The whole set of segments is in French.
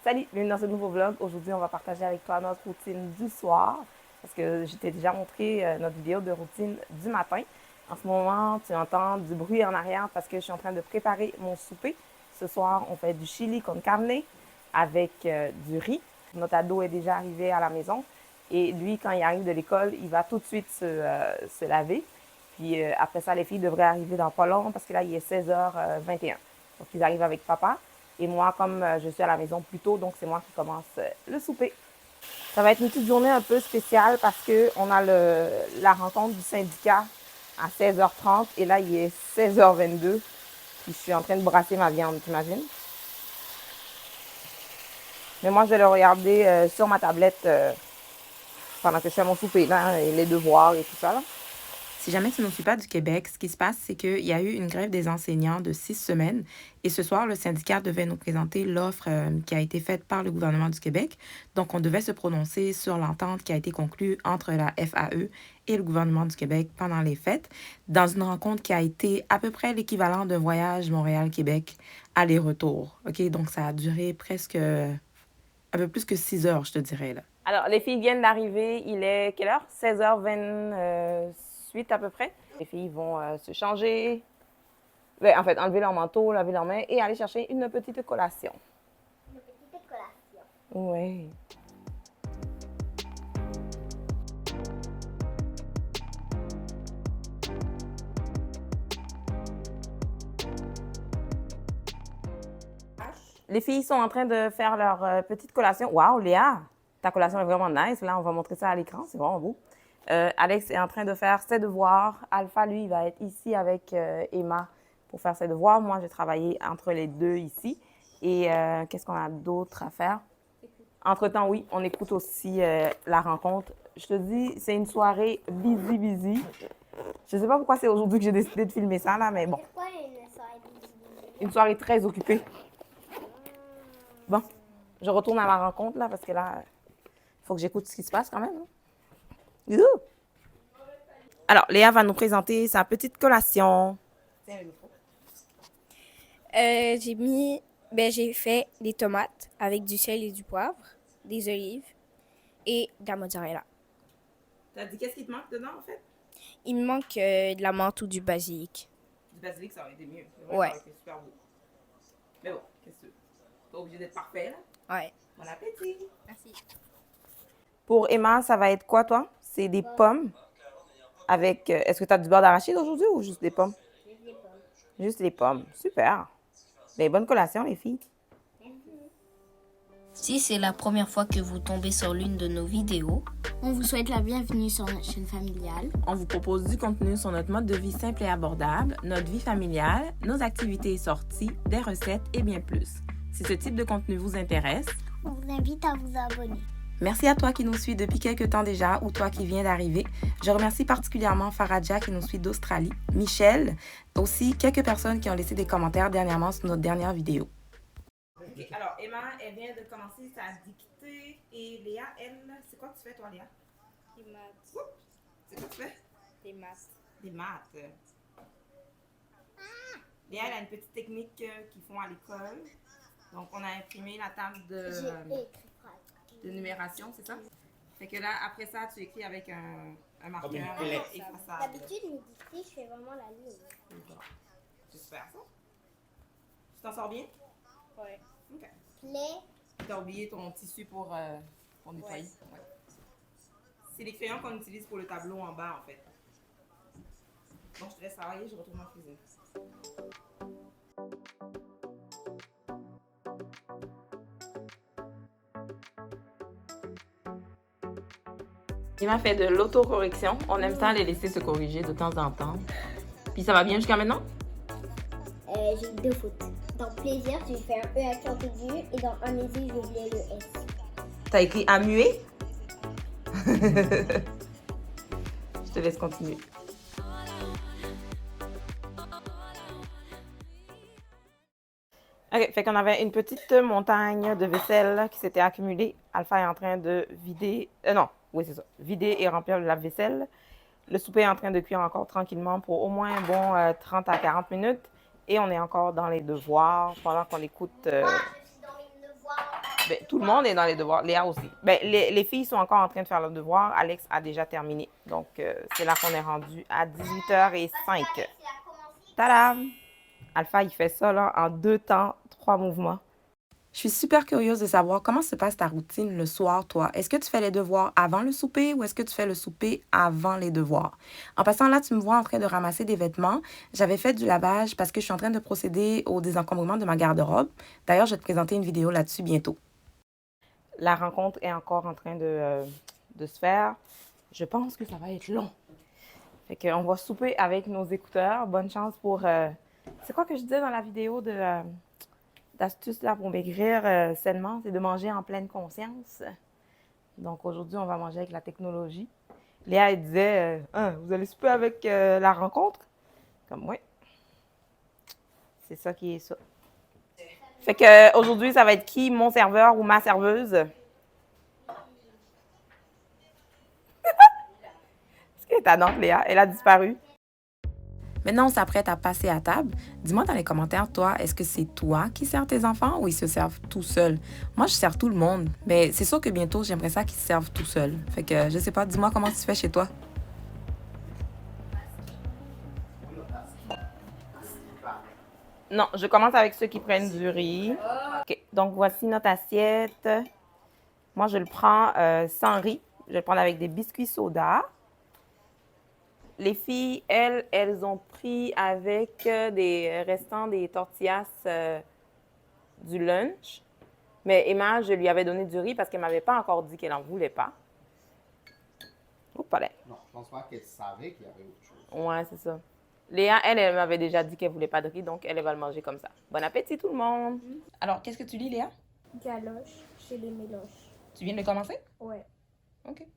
Salut, bienvenue dans ce nouveau vlog. Aujourd'hui, on va partager avec toi notre routine du soir parce que je t'ai déjà montré notre vidéo de routine du matin. En ce moment, tu entends du bruit en arrière parce que je suis en train de préparer mon souper. Ce soir, on fait du chili con carne avec du riz. Notre ado est déjà arrivé à la maison et lui, quand il arrive de l'école, il va tout de suite se laver. Puis après ça, les filles devraient arriver dans pas long parce que là, il est 16h21. Donc, ils arrivent avec papa. Et moi, comme je suis à la maison plus tôt, donc c'est moi qui commence le souper. Ça va être une petite journée un peu spéciale parce qu'on a la rencontre du syndicat à 16h30 et là, il est 16h22. Puis je suis en train de brasser ma viande, t'imagines? Mais moi, je vais le regarder sur ma tablette pendant que je fais mon souper, là, et les devoirs et tout ça, là. Si jamais tu ne suis pas du Québec, ce qui se passe, c'est qu'il y a eu une grève des enseignants de 6 semaines et ce soir, le syndicat devait nous présenter l'offre qui a été faite par le gouvernement du Québec. Donc, on devait se prononcer sur l'entente qui a été conclue entre la FAE et le gouvernement du Québec pendant les fêtes, dans une rencontre qui a été à peu près l'équivalent d'un voyage Montréal-Québec aller-retour. OK? Donc, ça a duré presque un peu plus que 6 heures, je te dirais, là. Alors, les filles viennent d'arriver. Il est quelle heure? 16h28 à peu près. Les filles vont se changer, en fait, enlever leur manteau, laver leurs mains et aller chercher une petite collation. Une petite collation. Oui. Les filles sont en train de faire leur petite collation. Waouh, Léa, ta collation est vraiment nice. Là, on va montrer ça à l'écran. C'est vraiment beau. Alex est en train de faire ses devoirs. Alpha, lui, il va être ici avec Emma pour faire ses devoirs. Moi, j'ai travaillé entre les deux ici. Et qu'est-ce qu'on a d'autre à faire? Entre-temps, oui, on écoute aussi la rencontre. Je te dis, c'est une soirée busy. Je ne sais pas pourquoi c'est aujourd'hui que j'ai décidé de filmer ça, là, mais bon. Pourquoi une soirée busy? Une soirée très occupée. Bon, je retourne à ma rencontre, là, parce que là, il faut que j'écoute ce qui se passe quand même. Hein? Alors, Léa va nous présenter sa petite collation. J'ai fait des tomates avec du sel et du poivre, des olives et de la mozzarella. Tu as dit qu'est-ce qui te manque dedans, en fait? Il me manque de la menthe ou du basilic. Du basilic, ça aurait été mieux. Ouais. Ça aurait été super beau. Mais bon, qu'est-ce que tu veux? Pas obligé d'être parfait, là. Ouais. Bon appétit. Merci. Pour Emma, ça va être quoi, toi? C'est des pommes avec... est-ce que tu as du beurre d'arachide aujourd'hui ou juste des pommes? Juste des pommes. Juste les pommes. Super. Ben, bonne collation, les filles. Si c'est la première fois que vous tombez sur l'une de nos vidéos, On vous souhaite la bienvenue sur notre chaîne familiale. On vous propose du contenu sur notre mode de vie simple et abordable, notre vie familiale, nos activités et sorties, des recettes et bien plus. Si ce type de contenu vous intéresse, On vous invite à vous abonner. merci à toi qui nous suis depuis quelques temps déjà ou toi qui viens d'arriver. Je remercie particulièrement Faradja qui nous suit d'Australie, Michel, aussi quelques personnes qui ont laissé des commentaires dernièrement sur notre dernière vidéo. Okay. Alors, Emma, elle vient de commencer sa dictée. Et Léa, elle, c'est quoi que tu fais, toi, Léa? Des maths. C'est quoi que tu fais? Des maths. Des maths. Léa, elle a une petite technique qu'ils font à l'école. Donc, on a imprimé la table de numération, c'est ça? Fait que là, après ça, tu écris avec un marqueur effaçable. D'habitude, mes dictées, je fais vraiment la ligne. C'est super, ça? Tu t'en sors bien? Ouais. OK. Play. Tu as oublié ton tissu pour nettoyer. Ouais. C'est les crayons qu'on utilise pour le tableau en bas, en fait. Bon, je te laisse travailler, je retourne en cuisine. Emma fait de l'autocorrection. On aime ça les laisser se corriger de temps en temps. Puis ça va bien jusqu'à maintenant? J'ai deux fautes. Dans plaisir, j'ai fait un E accent aigu et dans amnésie, j'ai oublié le S. T'as écrit à muet? Je te laisse continuer. OK, fait qu'on avait une petite montagne de vaisselle qui s'était accumulée. Alpha est en train de vider... non, oui, c'est ça. Vider et remplir le lave-vaisselle. Le souper est en train de cuire encore tranquillement pour au moins un bon 30 à 40 minutes. Et on est encore dans les devoirs pendant qu'on écoute... Moi, je suis dans mes devoirs. Ben, tout le monde est dans les devoirs. Léa aussi. Ben, les filles sont encore en train de faire leurs devoirs. Alex a déjà terminé. Donc, c'est là qu'on est rendu à 18h05. Tadam! Alpha, il fait ça là, en 2 temps, 3 mouvements. Je suis super curieuse de savoir comment se passe ta routine le soir, toi. Est-ce que tu fais les devoirs avant le souper ou est-ce que tu fais le souper avant les devoirs? En passant là, tu me vois en train de ramasser des vêtements. J'avais fait du lavage parce que je suis en train de procéder au désencombrement de ma garde-robe. D'ailleurs, je vais te présenter une vidéo là-dessus bientôt. La rencontre est encore en train de se faire. Je pense que ça va être long. Fait qu'on va souper avec nos écouteurs. Bonne chance pour... C'est quoi que je disais dans la vidéo d'astuces là pour maigrir sainement? C'est de manger en pleine conscience. Donc aujourd'hui, on va manger avec la technologie. Léa, elle disait, vous allez souper avec la rencontre? Comme, oui. C'est ça qui est ça. Fait que aujourd'hui, ça va être qui, mon serveur ou ma serveuse? Est-ce qu'elle est tannante, Léa? Elle a disparu. Maintenant, on s'apprête à passer à table. Dis-moi dans les commentaires, toi, est-ce que c'est toi qui sers tes enfants ou ils se servent tout seuls? Moi, je sers tout le monde, mais c'est sûr que bientôt, j'aimerais ça qu'ils se servent tout seuls. Fait que, je sais pas, dis-moi comment tu fais chez toi. Non, je commence avec ceux qui prennent du riz. OK, donc voici notre assiette. Moi, je le prends sans riz. Je vais le prendre avec des biscuits soda. Les filles, elles ont pris avec des restants des tortillas du lunch. Mais Emma, je lui avais donné du riz parce qu'elle ne m'avait pas encore dit qu'elle n'en voulait pas. Oh, pas là. Non, je pense pas qu'elle savait qu'il y avait autre chose. Ouais, c'est ça. Léa, elle m'avait déjà dit qu'elle ne voulait pas de riz, donc elle va le manger comme ça. Bon appétit tout le monde! Alors, qu'est-ce que tu lis, Léa? Galoche chez les méloches. Tu viens de commencer? Ouais. OK.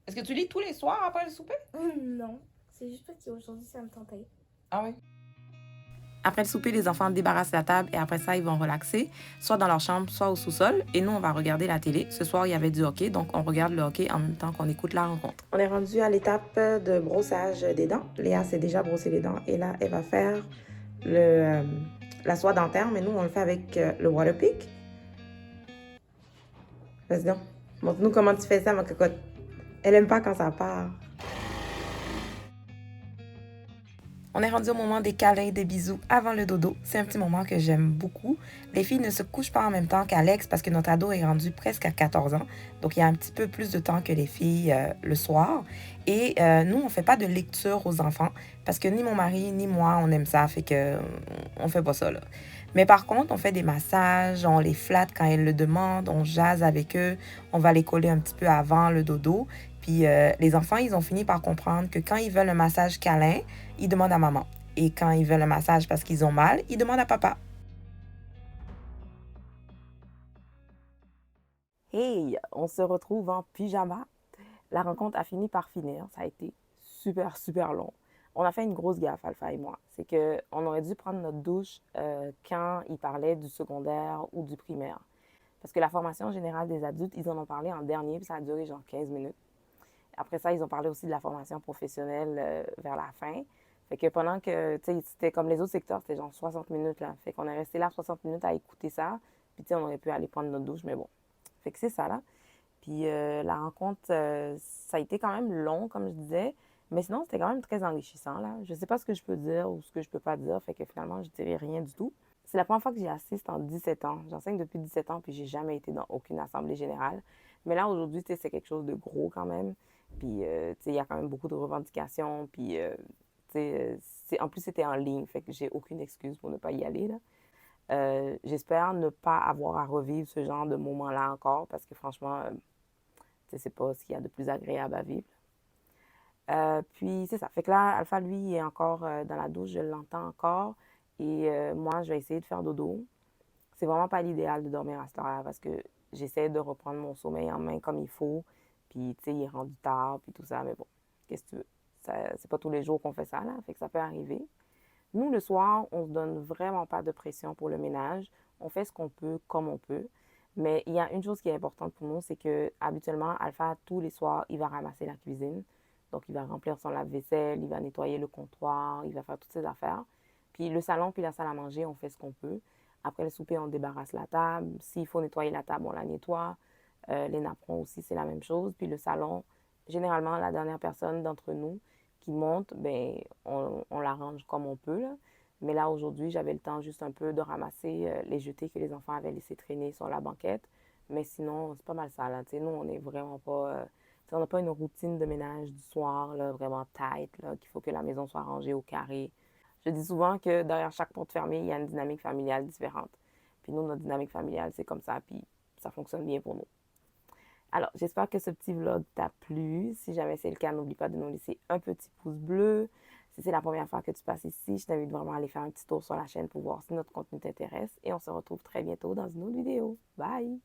Est-ce que tu lis tous les soirs après le souper? Non, c'est juste parce qu'aujourd'hui ça me tentait. Ah oui. Après le souper, les enfants débarrassent la table et après ça, ils vont relaxer, soit dans leur chambre, soit au sous-sol. Et nous, on va regarder la télé. Ce soir, il y avait du hockey, donc on regarde le hockey en même temps qu'on écoute la rencontre. On est rendu à l'étape de brossage des dents. Léa s'est déjà brossé les dents et là, elle va faire la soie dentaire, mais nous, on le fait avec le Waterpik. Vas-y donc, montre-nous comment tu fais ça, ma cocotte. Elle aime pas quand ça part. On est rendu au moment des câlins, des bisous avant le dodo. C'est un petit moment que j'aime beaucoup. Les filles ne se couchent pas en même temps qu'Alex parce que notre ado est rendu presque à 14 ans. Donc, il y a un petit peu plus de temps que les filles le soir. Et nous, on fait pas de lecture aux enfants parce que ni mon mari ni moi, on aime ça. Fait que on fait pas ça, là. Mais par contre, on fait des massages, on les flatte quand elles le demandent, on jase avec eux, on va les coller un petit peu avant le dodo. Puis les enfants, ils ont fini par comprendre que quand ils veulent un massage câlin, ils demandent à maman. Et quand ils veulent un massage parce qu'ils ont mal, ils demandent à papa. Hey, on se retrouve en pyjama. La rencontre a fini par finir. Ça a été super, super long. On a fait une grosse gaffe, Alpha et moi. C'est qu'on aurait dû prendre notre douche quand ils parlaient du secondaire ou du primaire. Parce que la formation générale des adultes, ils en ont parlé en dernier, puis ça a duré genre 15 minutes. Après ça, ils ont parlé aussi de la formation professionnelle vers la fin. Fait que pendant que, tu sais, c'était comme les autres secteurs, c'était genre 60 minutes, là. Fait qu'on est resté là 60 minutes à écouter ça. Puis, tu sais, on aurait pu aller prendre notre douche, mais bon. Fait que c'est ça, là. Puis, la rencontre, ça a été quand même long, comme je disais. Mais sinon, c'était quand même très enrichissant, là. Je sais pas ce que je peux dire ou ce que je peux pas dire. Fait que finalement, je dirais rien du tout. C'est la première fois que j'y assiste en 17 ans. J'enseigne depuis 17 ans, puis j'ai jamais été dans aucune assemblée générale. Mais là, aujourd'hui, tu sais, c'est quelque chose de gros quand même. Puis, tu sais, il y a quand même beaucoup de revendications. Puis, en plus, c'était en ligne, fait que j'ai aucune excuse pour ne pas y aller, là. J'espère ne pas avoir à revivre ce genre de moment-là encore, parce que franchement, c'est pas ce qu'il y a de plus agréable à vivre. Puis, c'est ça. Fait que là, Alpha, lui, il est encore dans la douche, je l'entends encore. Et moi, je vais essayer de faire dodo. C'est vraiment pas l'idéal de dormir à cette heure-là, parce que j'essaie de reprendre mon sommeil en main comme il faut. Puis, tu sais, il est rendu tard, puis tout ça, mais bon, qu'est-ce que tu veux? C'est pas tous les jours qu'on fait ça, là, fait que ça peut arriver. Nous, le soir, on se donne vraiment pas de pression pour le ménage. On fait ce qu'on peut, comme on peut. Mais il y a une chose qui est importante pour nous, c'est que habituellement, Alpha, tous les soirs, il va ramasser la cuisine. Donc, il va remplir son lave-vaisselle, il va nettoyer le comptoir, il va faire toutes ses affaires. Puis le salon, puis la salle à manger, on fait ce qu'on peut. Après le souper, on débarrasse la table. S'il faut nettoyer la table, on la nettoie. Les napperons aussi, c'est la même chose. Puis le salon, généralement, la dernière personne d'entre nous qui monte, ben, on l'arrange comme on peut, là. Mais là, aujourd'hui, j'avais le temps juste un peu de ramasser les jetés que les enfants avaient laissés traîner sur la banquette. Mais sinon, c'est pas mal ça, là. Tu sais, nous, on n'est vraiment pas... tu sais, on n'a pas une routine de ménage du soir, là, vraiment tight, là, qu'il faut que la maison soit rangée au carré. Je dis souvent que derrière chaque porte fermée, il y a une dynamique familiale différente. Puis nous, notre dynamique familiale, c'est comme ça, puis ça fonctionne bien pour nous. Alors, j'espère que ce petit vlog t'a plu. Si jamais c'est le cas, n'oublie pas de nous laisser un petit pouce bleu. Si c'est la première fois que tu passes ici, je t'invite vraiment à aller faire un petit tour sur la chaîne pour voir si notre contenu t'intéresse. Et on se retrouve très bientôt dans une autre vidéo. Bye!